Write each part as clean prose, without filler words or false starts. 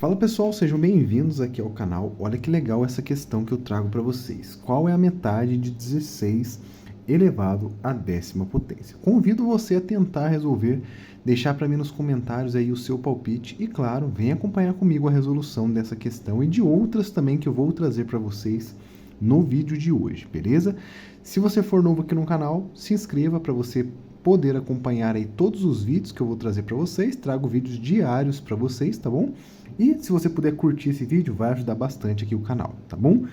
Fala pessoal, sejam bem-vindos aqui ao canal. Olha que legal essa questão que eu trago para vocês. Qual é a metade de 16 elevado à décima potência? Convido você a tentar resolver, deixar para mim nos comentários aí o seu palpite e, claro, vem acompanhar comigo a resolução dessa questão e de outras também que eu vou trazer para vocês no vídeo de hoje, beleza? Se você for novo aqui no canal, se inscreva para você poder acompanhar aí todos os vídeos que eu vou trazer para vocês. Trago vídeos diários para vocês, tá bom? E se você puder curtir esse vídeo, vai ajudar bastante aqui o canal, tá bom?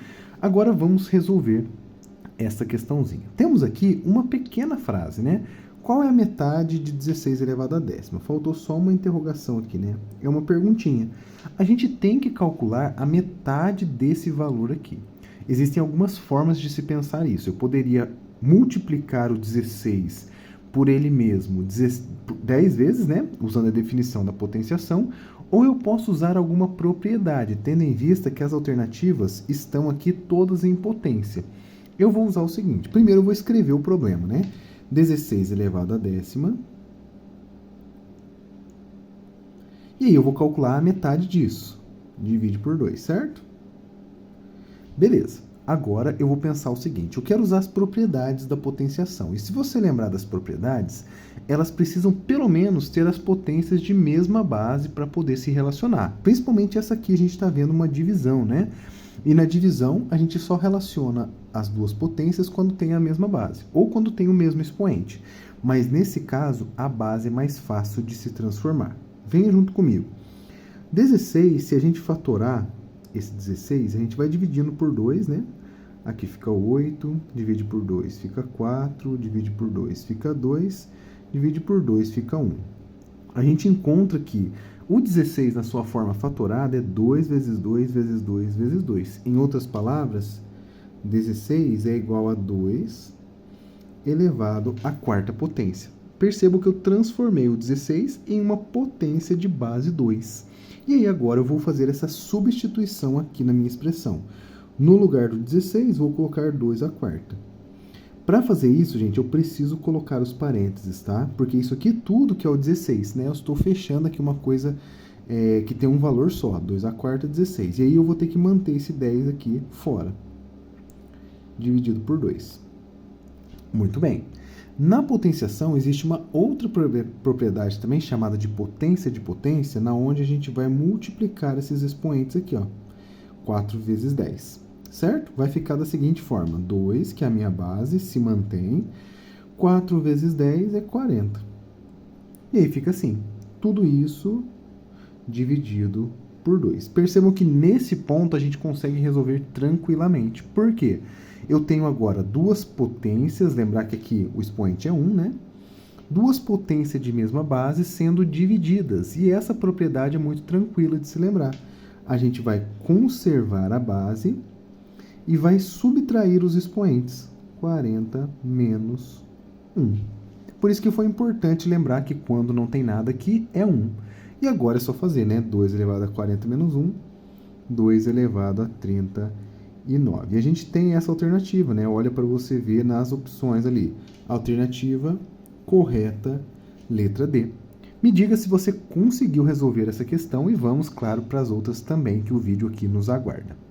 Agora vamos resolver essa questãozinha. Temos aqui uma pequena frase, né? Qual é a metade de 16 elevado à décima? Faltou só uma interrogação aqui, né? É uma perguntinha. A gente tem que calcular a metade desse valor aqui. Existem algumas formas de se pensar isso. Eu poderia multiplicar o 16 por ele mesmo 10 vezes, né? Usando a definição da potenciação, ou eu posso usar alguma propriedade, tendo em vista que as alternativas estão aqui todas em potência. Eu vou usar o seguinte, primeiro eu vou escrever o problema, né? 16 elevado à décima. E aí eu vou calcular a metade disso. Divide por 2, certo? Beleza. Agora eu vou pensar o seguinte, eu quero usar as propriedades da potenciação. E se você lembrar das propriedades, elas precisam pelo menos ter as potências de mesma base para poder se relacionar. Principalmente essa aqui a gente está vendo uma divisão, né? E na divisão a gente só relaciona as duas potências quando tem a mesma base, ou quando tem o mesmo expoente. Mas nesse caso, a base é mais fácil de se transformar. Venha junto comigo. 16, se a gente fatorar esse 16, a gente vai dividindo por 2, né? Aqui fica 8, divide por 2 fica 4, divide por 2 fica 2, divide por 2 fica 1. A gente encontra que o 16 na sua forma fatorada é 2 vezes 2 vezes 2 vezes 2. Em outras palavras, 16 é igual a 2 elevado à quarta potência. Percebo que eu transformei o 16 em uma potência de base 2. E aí agora eu vou fazer essa substituição aqui na minha expressão. No lugar do 16, vou colocar 2 à quarta. Para fazer isso, gente, eu preciso colocar os parênteses, tá? Porque isso aqui tudo que é o 16, né? Eu estou fechando aqui uma coisa que tem um valor só, 2 à quarta, 16. E aí eu vou ter que manter esse 10 aqui fora, dividido por 2. Muito bem. Na potenciação, existe uma outra propriedade também, chamada de potência, na onde a gente vai multiplicar esses expoentes aqui, ó. 4 vezes 10. Certo? Vai ficar da seguinte forma, 2, que é a minha base, se mantém, 4 vezes 10 é 40. E aí fica assim, tudo isso dividido por 2. Percebam que nesse ponto a gente consegue resolver tranquilamente. Por quê? Eu tenho agora duas potências, lembrar que aqui o expoente é 1, né? Duas potências de mesma base sendo divididas, e essa propriedade é muito tranquila de se lembrar. A gente vai conservar a base e vai subtrair os expoentes, 40 menos 1. Por isso que foi importante lembrar que quando não tem nada aqui, é 1. E agora é só fazer, né? 2 elevado a 40 menos 1, 2 elevado a 39. E a gente tem essa alternativa, né? Olha para você ver nas opções ali. Alternativa correta, letra D. Me diga se você conseguiu resolver essa questão e vamos, claro, para as outras também que o vídeo aqui nos aguarda.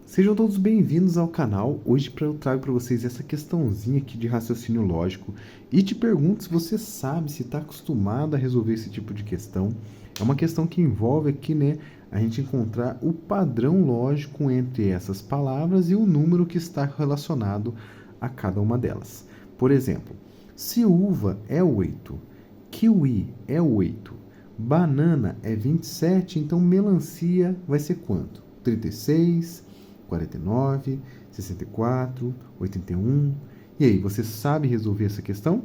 Sejam todos bem-vindos ao canal. Hoje eu trago para vocês essa questãozinha aqui de raciocínio lógico e te pergunto se você sabe, se está acostumado a resolver esse tipo de questão. É uma questão que envolve aqui, né, a gente encontrar o padrão lógico entre essas palavras e o número que está relacionado a cada uma delas. Por exemplo, se uva é 8, kiwi é 8, banana é 27, então melancia vai ser quanto? 36, 49, 64, 81. E aí, você sabe resolver essa questão?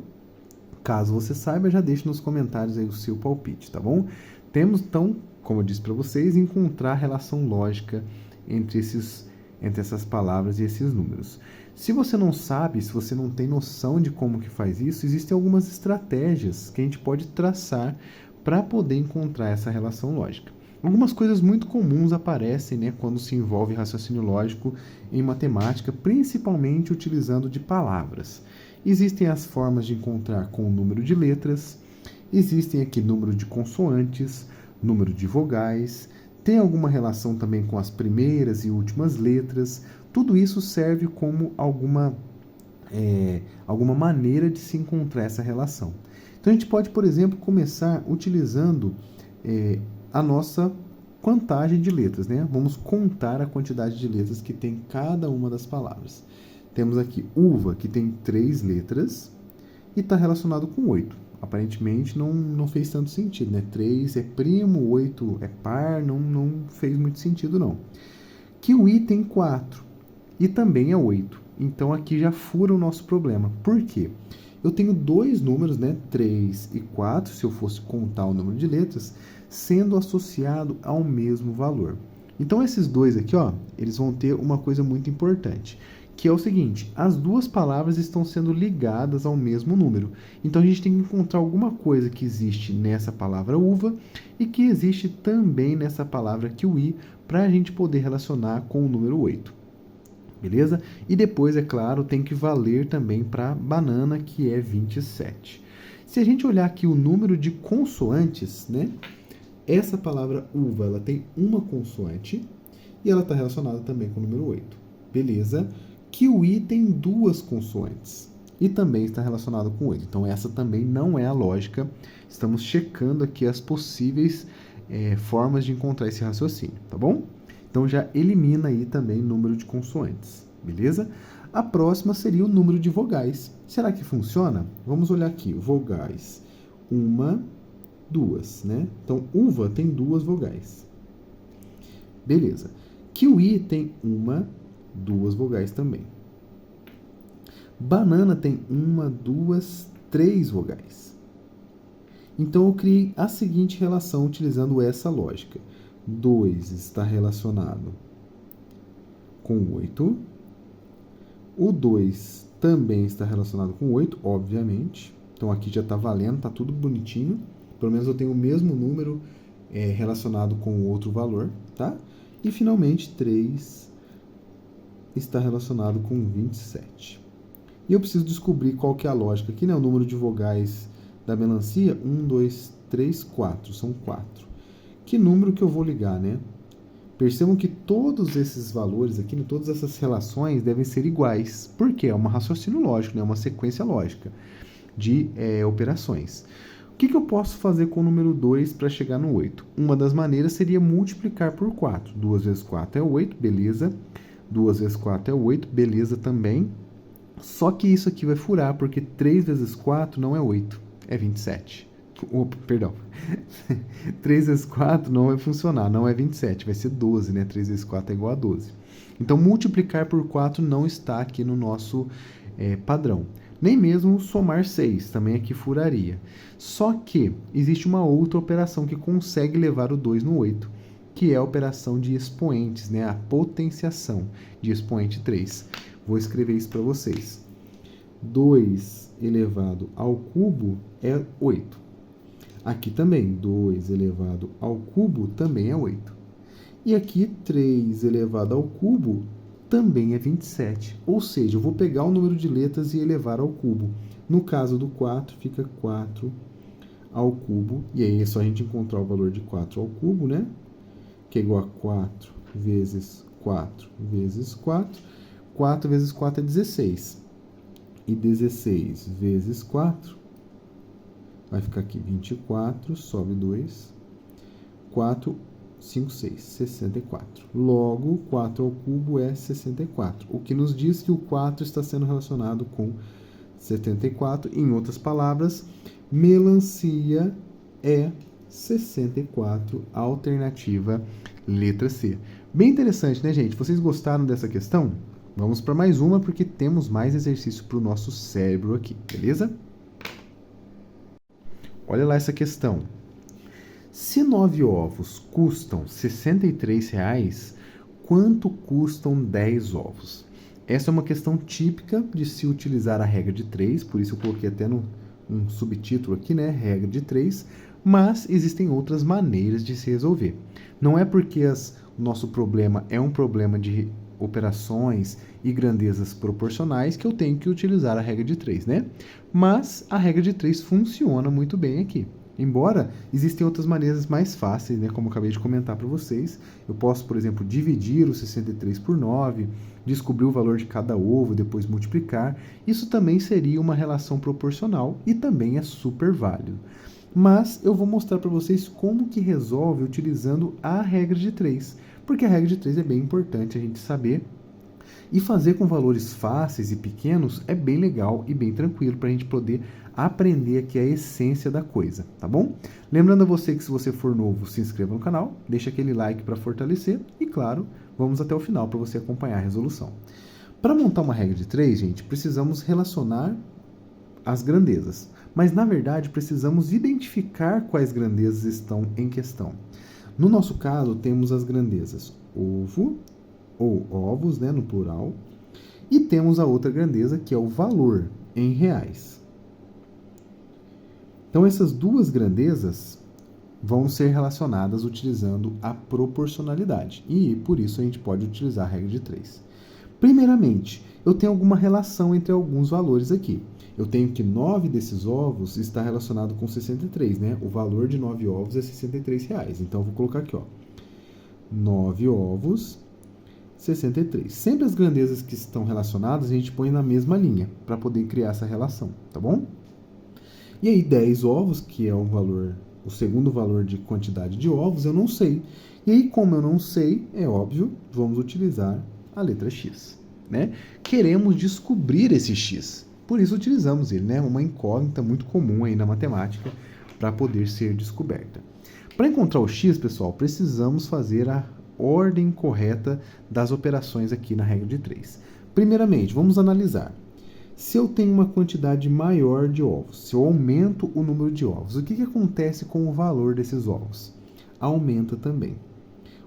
Caso você saiba, já deixe nos comentários aí o seu palpite, tá bom? Temos, então, como eu disse para vocês, encontrar a relação lógica entre essas palavras e esses números. Se você não sabe, se você não tem noção de como que faz isso, existem algumas estratégias que a gente pode traçar para poder encontrar essa relação lógica. Algumas coisas muito comuns aparecem, né, quando se envolve raciocínio lógico em matemática, principalmente utilizando de palavras. Existem as formas de encontrar com o número de letras, Existem aqui número de consoantes, número de vogais, tem alguma relação também com as primeiras e últimas letras. Tudo isso serve como alguma maneira de se encontrar essa relação. Então a gente pode, por exemplo, começar utilizando a nossa contagem de letras, né? Vamos contar a quantidade de letras que tem cada uma das palavras. Temos aqui uva, que tem 3 letras e está relacionado com 8. Aparentemente não fez tanto sentido, né? 3 é primo, 8 é par, não fez muito sentido não. Kiwi tem 4 e também é 8. Então aqui já fura o nosso problema. Por quê? Eu tenho 2 números, né? 3 e 4, se eu fosse contar o número de letras, sendo associado ao mesmo valor. Então esses dois aqui, ó, eles vão ter uma coisa muito importante, que é o seguinte: as duas palavras estão sendo ligadas ao mesmo número. Então a gente tem que encontrar alguma coisa que existe nessa palavra uva e que existe também nessa palavra kiwi para a gente poder relacionar com o número 8. Beleza? E depois, é claro, tem que valer também para banana, que é 27. Se a gente olhar aqui o número de consoantes, né? Essa palavra uva, ela tem uma consoante e ela está relacionada também com o número 8. Beleza? Kiwi tem 2 consoantes e também está relacionado com 8. Então, essa também não é a lógica. Estamos checando aqui as possíveis formas de encontrar esse raciocínio, tá bom? Então, já elimina aí também o número de consoantes, beleza? A próxima seria o número de vogais. Será que funciona? Vamos olhar aqui. Vogais. 1, 2, né? Então, uva tem 2 vogais. Beleza. Kiwi tem 1, 2 vogais também. Banana tem 1, 2, 3 vogais. Então, eu criei a seguinte relação utilizando essa lógica. 2 está relacionado com 8. O 2 também está relacionado com 8, obviamente. Então, aqui já está valendo, está tudo bonitinho. Pelo menos eu tenho o mesmo número relacionado com outro valor, tá? E, finalmente, 3 está relacionado com 27. E eu preciso descobrir qual que é a lógica aqui, né? O número de vogais da melancia, 1, 2, 3, 4. São 4. Que número que eu vou ligar, né? Percebam que todos esses valores aqui, né, todas essas relações devem ser iguais. Por quê? É um raciocínio lógico, né? Uma sequência lógica de operações. O que eu posso fazer com o número 2 para chegar no 8? Uma das maneiras seria multiplicar por 4. 2 vezes 4 é 8, beleza. 2 vezes 4 é 8, beleza também. Só que isso aqui vai furar, porque 3 vezes 4 não é 8, é 27. Opa, perdão. 3 vezes 4 não vai funcionar, não é 27, vai ser 12, né? 3 vezes 4 é igual a 12. Então, multiplicar por 4 não está aqui no nosso padrão. Nem mesmo somar 6, também aqui furaria. Só que existe uma outra operação que consegue levar o 2 no 8, que é a operação de expoentes, né? A potenciação de expoente 3. Vou escrever isso para vocês. 2 elevado ao cubo é 8. Aqui também, 2 elevado ao cubo também é 8. E aqui, 3 elevado ao cubo também é 27. Ou seja, eu vou pegar o número de letras e elevar ao cubo. No caso do 4, fica 4 ao cubo. E aí é só a gente encontrar o valor de 4 ao cubo, né? Que é igual a 4 vezes 4 vezes 4. 4 vezes 4 é 16. E 16 vezes 4... vai ficar aqui 24, sobe 2, 4, 5, 6, 64. Logo, 4 ao cubo é 64, o que nos diz que o 4 está sendo relacionado com 74. Em outras palavras, melancia é 64, alternativa letra C. Bem interessante, né, gente? Vocês gostaram dessa questão? Vamos para mais uma, porque temos mais exercício para o nosso cérebro aqui, beleza? Olha lá essa questão. Se 9 ovos custam R$ 63, quanto custam 10 ovos? Essa é uma questão típica de se utilizar a regra de 3, por isso eu coloquei até um subtítulo aqui, né? Regra de 3, mas existem outras maneiras de se resolver. Não é porque o nosso problema é um problema de operações e grandezas proporcionais que eu tenho que utilizar a regra de 3, né? Mas a regra de 3 funciona muito bem aqui. Embora existem outras maneiras mais fáceis, né, como eu acabei de comentar para vocês. Eu posso, por exemplo, dividir o 63 por 9, descobrir o valor de cada ovo, depois multiplicar. Isso também seria uma relação proporcional e também é super válido. Mas eu vou mostrar para vocês como que resolve utilizando a regra de 3, porque a regra de 3 é bem importante a gente saber. E fazer com valores fáceis e pequenos é bem legal e bem tranquilo para a gente poder aprender aqui a essência da coisa, tá bom? Lembrando a você que se você for novo, se inscreva no canal, deixa aquele like para fortalecer e, claro, vamos até o final para você acompanhar a resolução. Para montar uma regra de 3, gente, precisamos relacionar as grandezas, mas na verdade precisamos identificar quais grandezas estão em questão. No nosso caso, temos as grandezas ovo, ou ovos, né, no plural, e temos a outra grandeza, que é o valor em reais. Então, essas duas grandezas vão ser relacionadas utilizando a proporcionalidade, e por isso a gente pode utilizar a regra de 3. Primeiramente, eu tenho alguma relação entre alguns valores aqui. Eu tenho que 9 desses ovos está relacionado com 63, né? O valor de 9 ovos é R$63. Então, eu vou colocar aqui, ó, 9 ovos, 63. Sempre as grandezas que estão relacionadas a gente põe na mesma linha para poder criar essa relação, tá bom? E aí 10 ovos, que é o segundo valor de quantidade de ovos, eu não sei. E aí, como eu não sei, é óbvio, vamos utilizar a letra X, né? Queremos descobrir esse X, por isso utilizamos ele, né? Uma incógnita muito comum aí na matemática para poder ser descoberta. Para encontrar o X, pessoal, precisamos fazer a ordem correta das operações aqui na regra de 3. Primeiramente, vamos analisar. Se eu tenho uma quantidade maior de ovos, se eu aumento o número de ovos, o que acontece com o valor desses ovos? Aumenta também.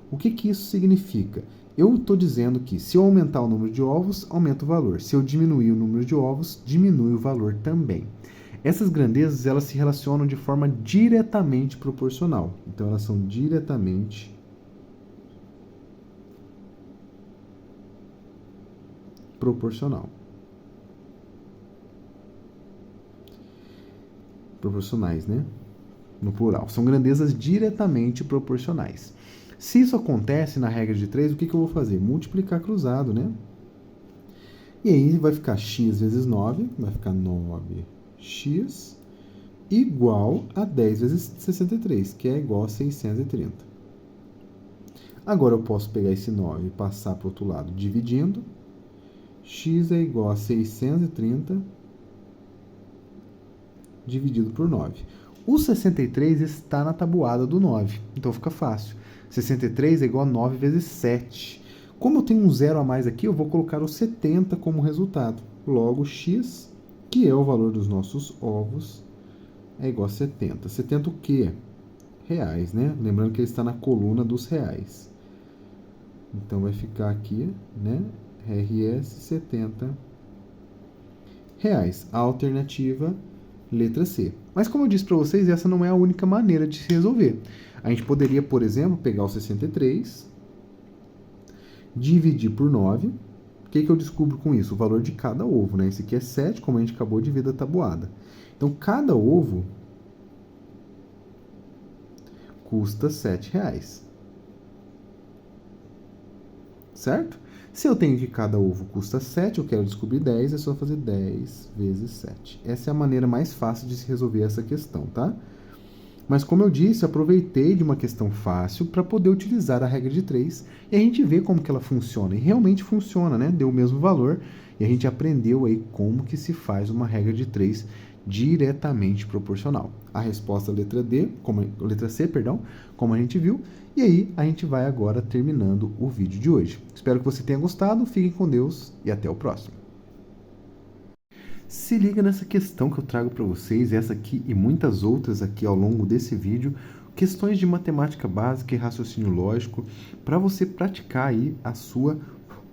O que isso significa? Eu estou dizendo que se eu aumentar o número de ovos, aumenta o valor. Se eu diminuir o número de ovos, diminui o valor também. Essas grandezas, elas se relacionam de forma diretamente proporcional. Então, elas são diretamente proporcionais, né? No plural. São grandezas diretamente proporcionais. Se isso acontece na regra de 3, o que eu vou fazer? Multiplicar cruzado, né? E aí vai ficar x vezes 9, vai ficar 9x igual a 10 vezes 63, que é igual a 630. Agora eu posso pegar esse 9 e passar para o outro lado dividindo. X é igual a 630 dividido por 9. O 63 está na tabuada do 9, então fica fácil. 63 é igual a 9 vezes 7. Como eu tenho um zero a mais aqui, eu vou colocar o 70 como resultado. Logo, x, que é o valor dos nossos ovos, é igual a 70. 70 o quê? Reais, né? Lembrando que ele está na coluna dos reais. Então, vai ficar aqui, né? RS 70 reais. A alternativa, letra C. Mas como eu disse para vocês, essa não é a única maneira de se resolver. A gente poderia, por exemplo, pegar o 63, dividir por 9. O que eu descubro com isso? O valor de cada ovo, né? Esse aqui é 7, como a gente acabou de ver da tabuada. Então, cada ovo custa R$7. Certo? Se eu tenho que cada ovo custa 7, eu quero descobrir 10, é só fazer 10 vezes 7. Essa é a maneira mais fácil de se resolver essa questão, tá? Mas como eu disse, aproveitei de uma questão fácil para poder utilizar a regra de 3 e a gente vê como que ela funciona. E realmente funciona, né? Deu o mesmo valor e a gente aprendeu aí como que se faz uma regra de 3 diretamente proporcional. A resposta é letra C, como a gente viu. E aí a gente vai agora terminando o vídeo de hoje. Espero que você tenha gostado, fiquem com Deus e até o próximo. Se liga nessa questão que eu trago para vocês, essa aqui e muitas outras aqui ao longo desse vídeo, questões de matemática básica e raciocínio lógico, para você praticar aí a sua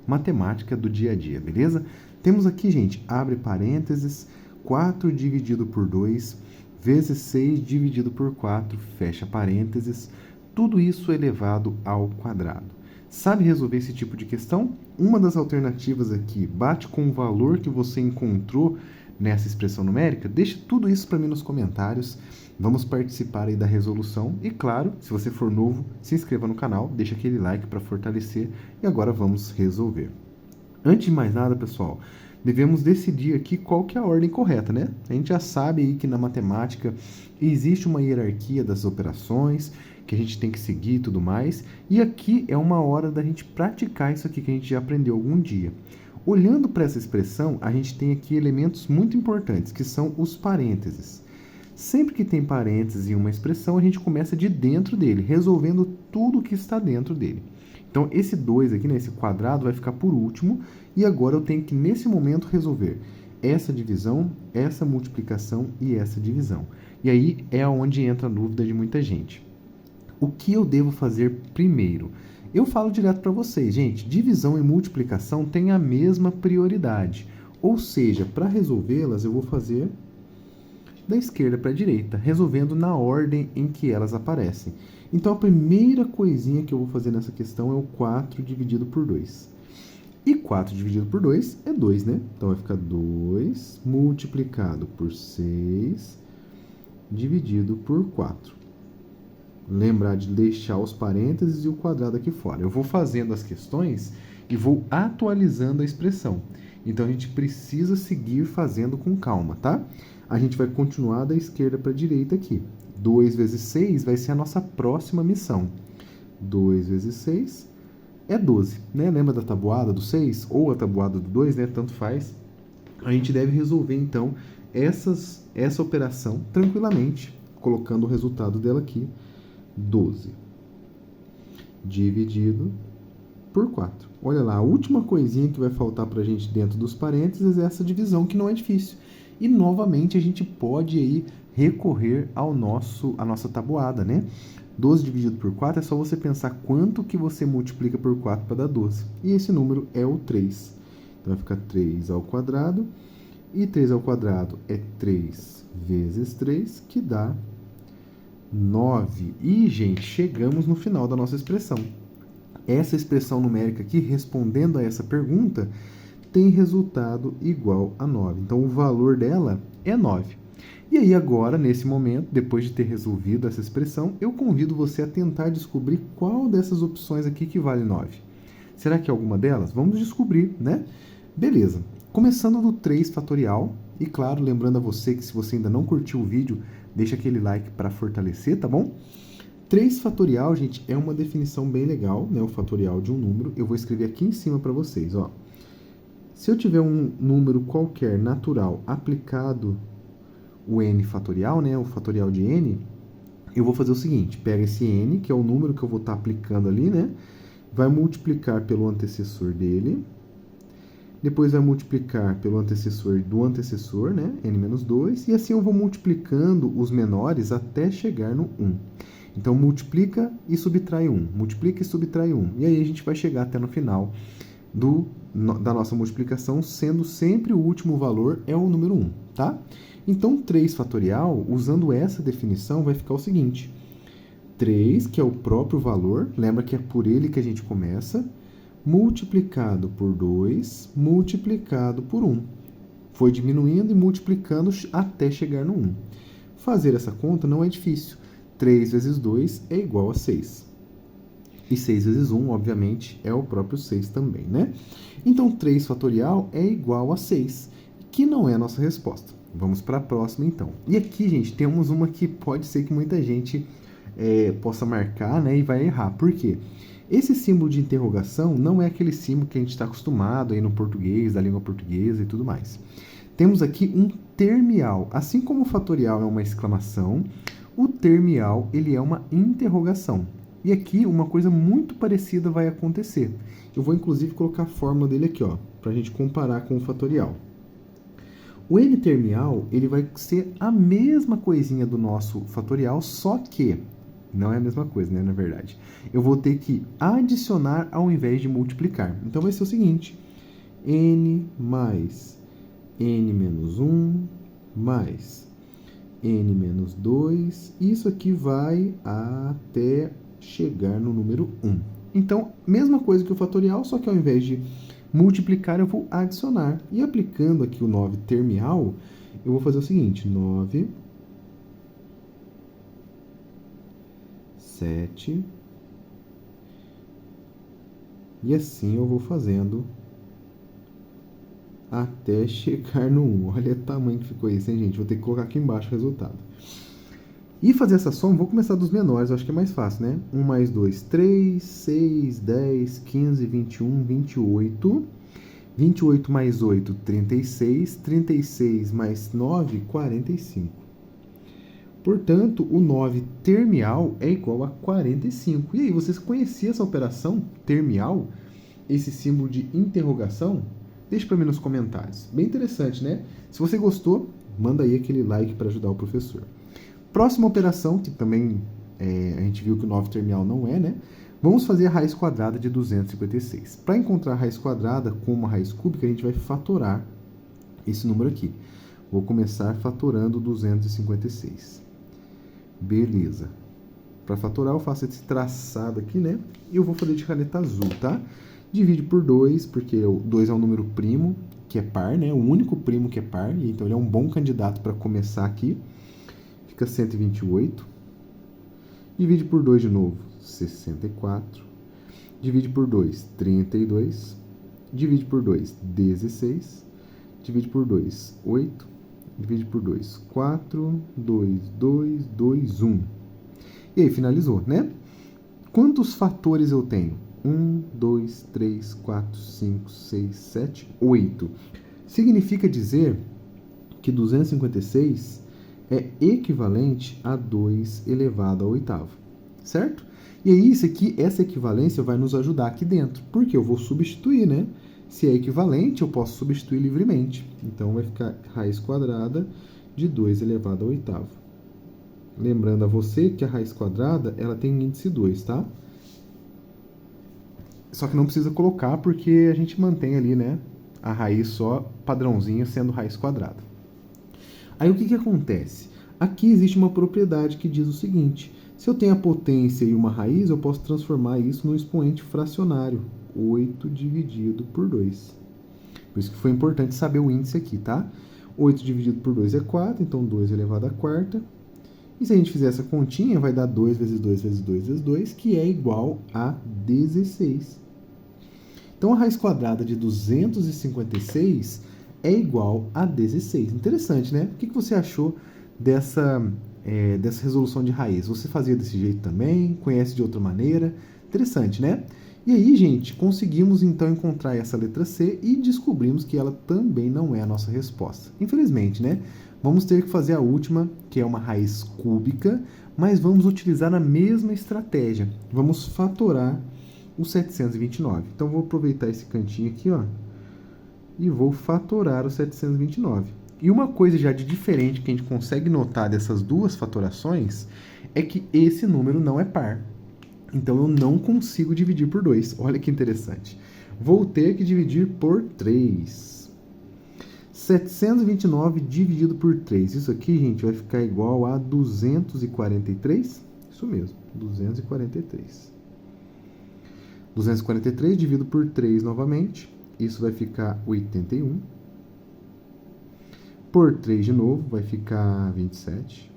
matemática do dia a dia, beleza? Temos aqui, gente, abre parênteses, 4 dividido por 2, vezes 6 dividido por 4, fecha parênteses, tudo isso elevado ao quadrado. Sabe resolver esse tipo de questão? Uma das alternativas aqui bate com o valor que você encontrou nessa expressão numérica? Deixa tudo isso para mim nos comentários Vamos participar aí da resolução e, claro, se você for novo, se inscreva no canal, deixa aquele like para fortalecer e agora vamos resolver. Antes de mais nada, pessoal, devemos decidir aqui qual que é a ordem correta, né? A gente já sabe aí que na matemática existe uma hierarquia das operações, que a gente tem que seguir e tudo mais, e aqui é uma hora da gente praticar isso aqui que a gente já aprendeu algum dia. Olhando para essa expressão, a gente tem aqui elementos muito importantes, que são os parênteses. Sempre que tem parênteses em uma expressão, a gente começa de dentro dele, resolvendo tudo que está dentro dele. Então, esse 2 aqui, né, esse quadrado, vai ficar por último, e agora eu tenho que, nesse momento, resolver essa divisão, essa multiplicação e essa divisão. E aí é onde entra a dúvida de muita gente. O que eu devo fazer primeiro? Eu falo direto para vocês, gente, divisão e multiplicação têm a mesma prioridade. Ou seja, para resolvê-las, eu vou fazer da esquerda para a direita, resolvendo na ordem em que elas aparecem. Então, a primeira coisinha que eu vou fazer nessa questão é o 4 dividido por 2. E 4 dividido por 2 é 2, né? Então, vai ficar 2 multiplicado por 6 dividido por 4. Lembrar de deixar os parênteses e o quadrado aqui fora. Eu vou fazendo as questões e vou atualizando a expressão. Então, a gente precisa seguir fazendo com calma, tá? A gente vai continuar da esquerda para a direita aqui. 2 vezes 6 vai ser a nossa próxima missão. 2 vezes 6 é 12, né? Lembra da tabuada do 6? Ou a tabuada do 2, né? Tanto faz. A gente deve resolver, então, essa operação tranquilamente, colocando o resultado dela aqui. 12 dividido por 4. Olha lá, a última coisinha que vai faltar para a gente dentro dos parênteses é essa divisão, que não é difícil. E, novamente, a gente pode aí recorrer à nossa tabuada, né? 12 dividido por 4 é só você pensar quanto que você multiplica por 4 para dar 12. E esse número é o 3. Então, vai ficar 3 ao quadrado. E 3 ao quadrado é 3 vezes 3, que dá 9. E, gente, chegamos no final da nossa expressão. Essa expressão numérica aqui, respondendo a essa pergunta, tem resultado igual a 9. Então, o valor dela é 9. E aí, agora, nesse momento, depois de ter resolvido essa expressão, eu convido você a tentar descobrir qual dessas opções aqui que vale 9. Será que é alguma delas? Vamos descobrir, né? Beleza. Começando do 3 fatorial. E, claro, lembrando a você que se você ainda não curtiu o vídeo, deixa aquele like para fortalecer, tá bom? 3 fatorial, gente, é uma definição bem legal, né? O fatorial de um número. Eu vou escrever aqui em cima para vocês, ó. Se eu tiver um número qualquer natural aplicado o n fatorial, né? O fatorial de n, eu vou fazer o seguinte, pega esse n, que é o número que eu vou estar aplicando ali, né? Vai multiplicar pelo antecessor dele, depois vai multiplicar pelo antecessor do antecessor, né? n-2, e assim eu vou multiplicando os menores até chegar no 1. Então, multiplica e subtrai 1, multiplica e subtrai 1. E aí a gente vai chegar até no final da nossa multiplicação, sendo sempre o último valor é o número 1, tá? Então, 3 fatorial, usando essa definição, vai ficar o seguinte. 3, que é o próprio valor, lembra que é por ele que a gente começa, multiplicado por 2, multiplicado por 1. Foi diminuindo e multiplicando até chegar no 1. Fazer essa conta não é difícil. 3 vezes 2 é igual a 6. E 6 vezes 1, obviamente, é o próprio 6 também, né? Então, 3 fatorial é igual a 6, que não é a nossa resposta. Vamos para a próxima, então. E aqui, gente, temos uma que pode ser que muita gente possa marcar, né, e vai errar. Por quê? Esse símbolo de interrogação não é aquele símbolo que a gente está acostumado aí no português, da língua portuguesa e tudo mais. Temos aqui um termial. Assim como o fatorial é uma exclamação, o termial ele é uma interrogação. E aqui uma coisa muito parecida vai acontecer. Eu vou inclusive colocar a fórmula dele aqui, ó, para a gente comparar com o fatorial. O n termial ele vai ser a mesma coisinha do nosso fatorial, só que não é a mesma coisa, né, na verdade. Eu vou ter que adicionar ao invés de multiplicar. Então vai ser o seguinte: n mais n menos 1 mais n menos 2. Isso aqui vai até chegar no número 1. Então, mesma coisa que o fatorial, só que ao invés de multiplicar, eu vou adicionar. E aplicando aqui o 9 termial, eu vou fazer o seguinte: 9 7. E assim eu vou fazendo até chegar no 1. Olha o tamanho que ficou isso, hein, gente? Vou ter que colocar aqui embaixo o resultado. E fazer essa soma, vou começar dos menores, eu acho que é mais fácil, né? 1 mais 2, 3, 6, 10, 15, 21, 28. 28 mais 8, 36. 36 mais 9, 45. Portanto, o 9 termial é igual a 45. E aí, vocês conheciam essa operação termial? Esse símbolo de interrogação? Deixa para mim nos comentários. Bem interessante, né? Se você gostou, manda aí aquele like para ajudar o professor. Próxima operação, que também a gente viu que o 9 termial não é, né? Vamos fazer a raiz quadrada de 256. Para encontrar a raiz quadrada com uma raiz cúbica, a gente vai fatorar esse número aqui. Vou começar fatorando 256. Beleza. Para fatorar, eu faço esse traçado aqui, né? E eu vou fazer de caneta azul, tá? Divide por 2, porque o 2 é um número primo, que é par, né? O único primo que é par, então ele é um bom candidato para começar aqui. Fica 128. Divide por 2 de novo, 64. Divide por 2, 32. Divide por 2, 16. Divide por 2, 8. Divide por 2, 4. 2, 2, 2, 1. E aí, finalizou, né? Quantos fatores eu tenho? 1, 2, 3, 4, 5, 6, 7, 8. Significa dizer que 256 é equivalente a 2 elevado ao oitavo, certo? E aí, essa equivalência vai nos ajudar aqui dentro, porque eu vou substituir, né? Se é equivalente, eu posso substituir livremente. Então, vai ficar raiz quadrada de 2 elevado ao oitavo. Lembrando a você que a raiz quadrada, ela tem índice 2, tá? Só que não precisa colocar, porque a gente mantém ali, né? A raiz só padrãozinha sendo raiz quadrada. Aí, o que acontece? Aqui existe uma propriedade que diz o seguinte: se eu tenho a potência e uma raiz, eu posso transformar isso num expoente fracionário. 8 dividido por 2. Por isso que foi importante saber o índice aqui, tá? 8 dividido por 2 é 4, então 2 elevado à quarta. E se a gente fizer essa continha, vai dar 2 vezes 2 vezes 2 vezes 2, que é igual a 16. Então, a raiz quadrada de 256 é igual a 16. Interessante, né? O que você achou dessa resolução de raiz? Você fazia desse jeito também? Conhece de outra maneira? Interessante, né? E aí, gente, conseguimos então encontrar essa letra C e descobrimos que ela também não é a nossa resposta. Infelizmente, né? Vamos ter que fazer a última, que é uma raiz cúbica, mas vamos utilizar a mesma estratégia. Vamos fatorar o 729. Então, vou aproveitar esse cantinho aqui, ó, e vou fatorar o 729. E uma coisa já de diferente que a gente consegue notar dessas duas fatorações é que esse número não é par. Então, eu não consigo dividir por 2. Olha que interessante. Vou ter que dividir por 3. 729 dividido por 3. Isso aqui, gente, vai ficar igual a 243. Isso mesmo, 243. 243 dividido por 3 novamente. Isso vai ficar 81. Por 3 de novo, vai ficar 27.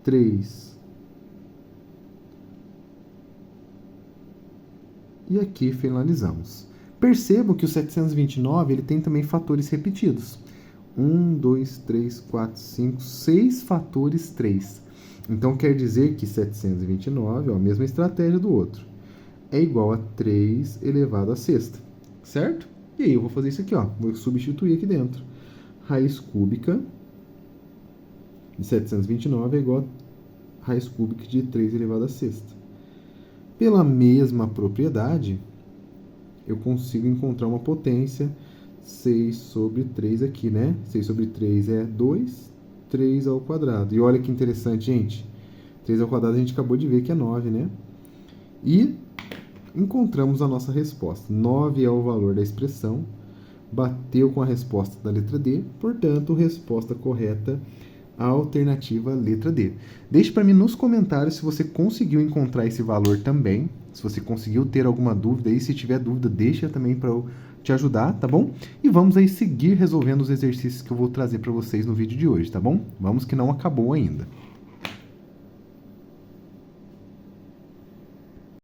3. E aqui finalizamos. Percebam que o 729 ele tem também fatores repetidos. 1, 2, 3, 4, 5, 6 fatores 3. Então, quer dizer que 729, ó, a mesma estratégia do outro, é igual a 3 elevado à sexta, certo? E aí eu vou fazer isso aqui, ó, vou substituir aqui dentro. Raiz cúbica de 729 é igual a raiz cúbica de 3 elevado à sexta. Pela mesma propriedade, eu consigo encontrar uma potência 6 sobre 3 aqui, né? 6 sobre 3 é 2, 3 ao quadrado. E olha que interessante, gente. 3 ao quadrado a gente acabou de ver que é 9, né? E encontramos a nossa resposta. 9 é o valor da expressão. Bateu com a resposta da letra D. Portanto, resposta correta, a alternativa letra D. Deixe para mim nos comentários se você conseguiu encontrar esse valor também, se você conseguiu ter alguma dúvida aí. Se tiver dúvida, deixa também para eu te ajudar, tá bom? E vamos aí seguir resolvendo os exercícios que eu vou trazer para vocês no vídeo de hoje, tá bom? Vamos que não acabou ainda.